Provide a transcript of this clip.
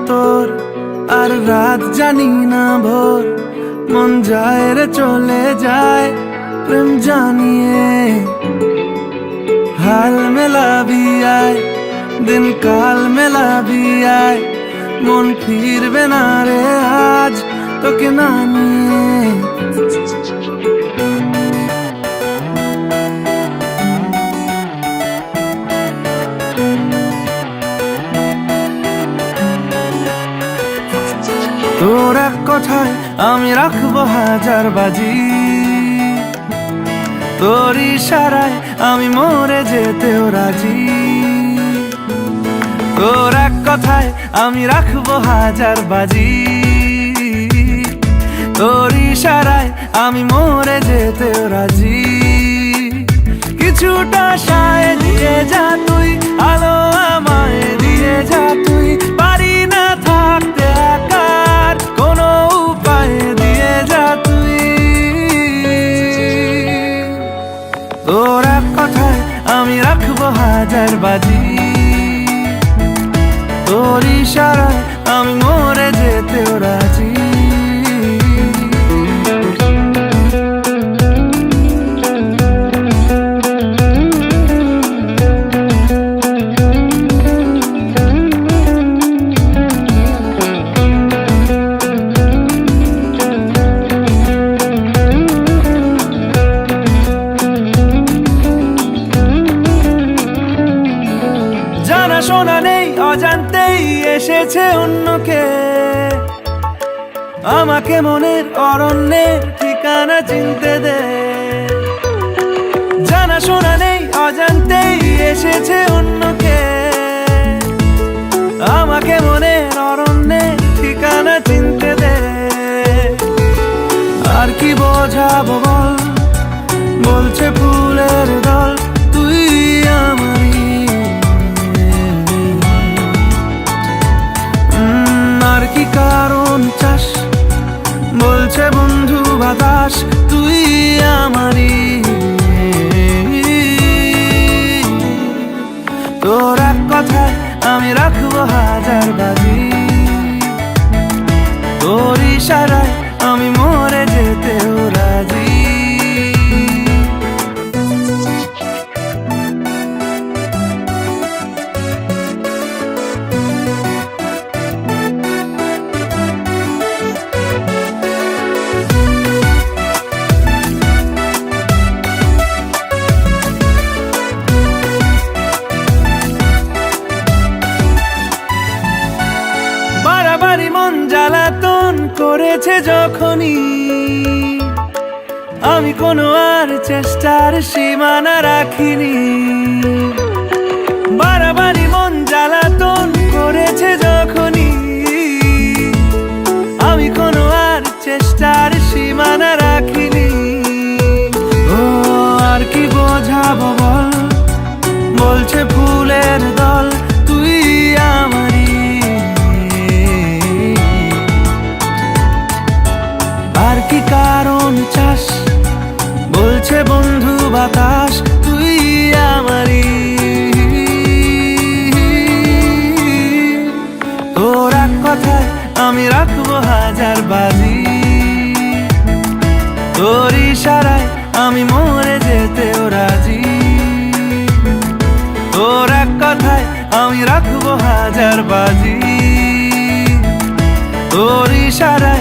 তোর, আর রাত জানি না ভোর, মন যায় রে চলে যায় প্রেম জানিয়ে। হাল মেলাবি আয়, দিন কাল মেলাবি আয়, মন ফিরবে না রে আজ তোকে না নিয়ে। তোর এক কথায় আমি রাখবো হাজার বাজি, তোর ইশারায় আমি মরে যেতেও রাজি। তোর এক কথায় আমি রাখবো হাজার বাজি, তোর ইশারায় আমি মরে যেতেও রাজি। কিছুটা সায় দিয়ে যা তুই, আলো আমায় দিয়ে যা তুই, পারি না থাকতে একার কোনো উপায় দিয়ে যা তুই। তোর এক কথায় আমি রাখবো হাজার বাজি, তোর ইশারায় আমি মরে যেতেও রাজি। জানা শোনা নেই অজান্তেই এসেছে অন্যকে, আমাকে মনের অরণ্যের ঠিকানা চিনতে দে। জানা শোনা নেই অজান্তেই এসেছে অন্যকে, আমাকে মনের অরণ্যের ঠিকানা চিনতে দে। আর কি বোঝাবো বল, বলছে ফুলের দল তুই আমারই। আর কি কারণ চাস, বলছে বন্ধু বাতাস তুই আমারই। তোর এক কথায় আমি রাখবো হাজার বাজি, তোর ইশারায় আমি মরে যেতেও রাজি। বাড়াবাড়ি মন জ্বালাতন করেছে যখনই, আমি কোনো আর চেষ্টার সীমানা রাখিনি। বাড়াবাড়ি মন জ্বালাতন করেছে যখনই, আমি কোনো আর চেষ্টার সীমানা রাখিনি। ও আর কি বোঝাবো বল, বলছে ফুলের দল তুই আমারই। আর কি কারণ চাস, বলছে বন্ধু বাতাস তুই আমারই। তোর এক কথায় আমি রাখবো হাজার বাজি, তোর ইশারায় আমি মরে যেতেও রাজি। তোর এক কথায় আমি রাখবো হাজার বাজি, তোর ইশারায়